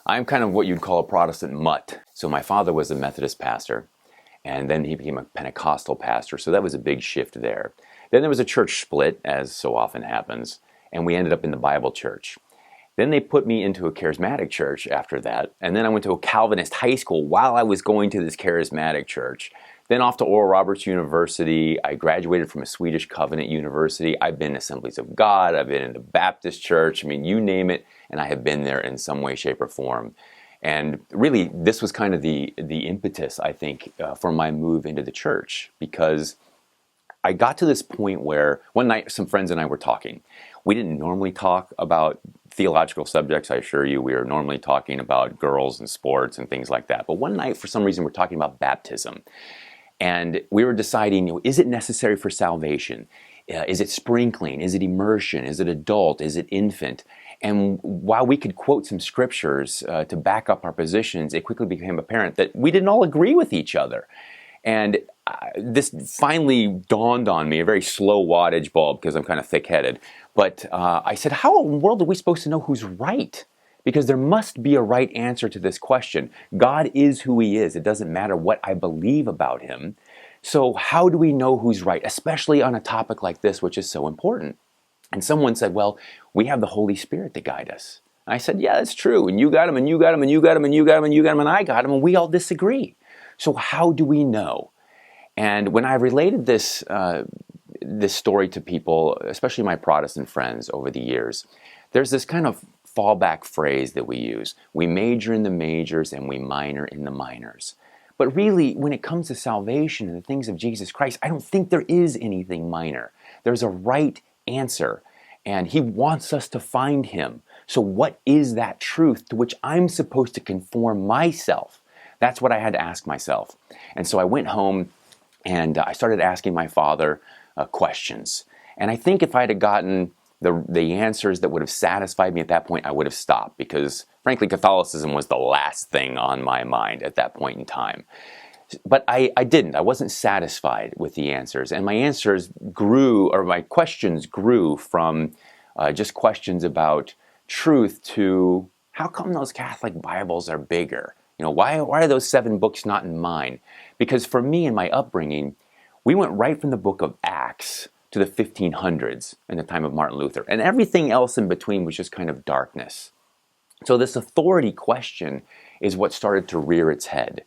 I'm kind of what you'd call a Protestant mutt. So my father was a Methodist pastor, and then he became a Pentecostal pastor, so that was a big shift there. Then there was a church split, as so often happens, and we ended up in the Bible church. Then they put me into a charismatic church after that, and then I went to a Calvinist high school while I was going to this charismatic church. Then off to Oral Roberts University. I graduated from a Swedish Covenant University. I've been in Assemblies of God. I've been in the Baptist church. I mean, you name it, and I have been there in some way, shape, or form. And really, this was kind of the impetus, I think, for my move into the church, because I got to this point where one night some friends and I were talking. We didn't normally talk about theological subjects, I assure you. We were normally talking about girls and sports and things like that. But one night, for some reason, we're talking about baptism. And we were deciding, is it necessary for salvation? Is it sprinkling? Is it immersion? Is it adult? Is it infant? And while we could quote some scriptures to back up our positions, it quickly became apparent that we didn't all agree with each other. And this finally dawned on me, a very slow wattage bulb because I'm kind of thick-headed. But I said, how in the world are we supposed to know who's right? Because there must be a right answer to this question. God is who He is. It doesn't matter what I believe about Him. So how do we know who's right, especially on a topic like this, which is so important? And someone said, well, we have the Holy Spirit to guide us. And I said, yeah, that's true. And you got Him, and you got Him, and you got Him, and you got Him, and you got Him, and I got Him, and we all disagree. So how do we know? And when I related this story to people, especially my Protestant friends over the years, there's this kind of fallback phrase that we use. We major in the majors and we minor in the minors. But really, when it comes to salvation and the things of Jesus Christ, I don't think there is anything minor. There's a right answer, and He wants us to find Him. So what is that truth to which I'm supposed to conform myself? That's what I had to ask myself. And so I went home and I started asking my father questions. And I think if I had gotten the answers that would have satisfied me at that point, I would have stopped, because frankly, Catholicism was the last thing on my mind at that point in time. But I didn't. I wasn't satisfied with the answers. And my answers grew, or my questions grew from just questions about truth to, how come those Catholic Bibles are bigger? Why are those 7 books not in mine? Because for me, in my upbringing, we went right from the book of Acts to the 1500s in the time of Martin Luther. And everything else in between was just kind of darkness. So this authority question is what started to rear its head.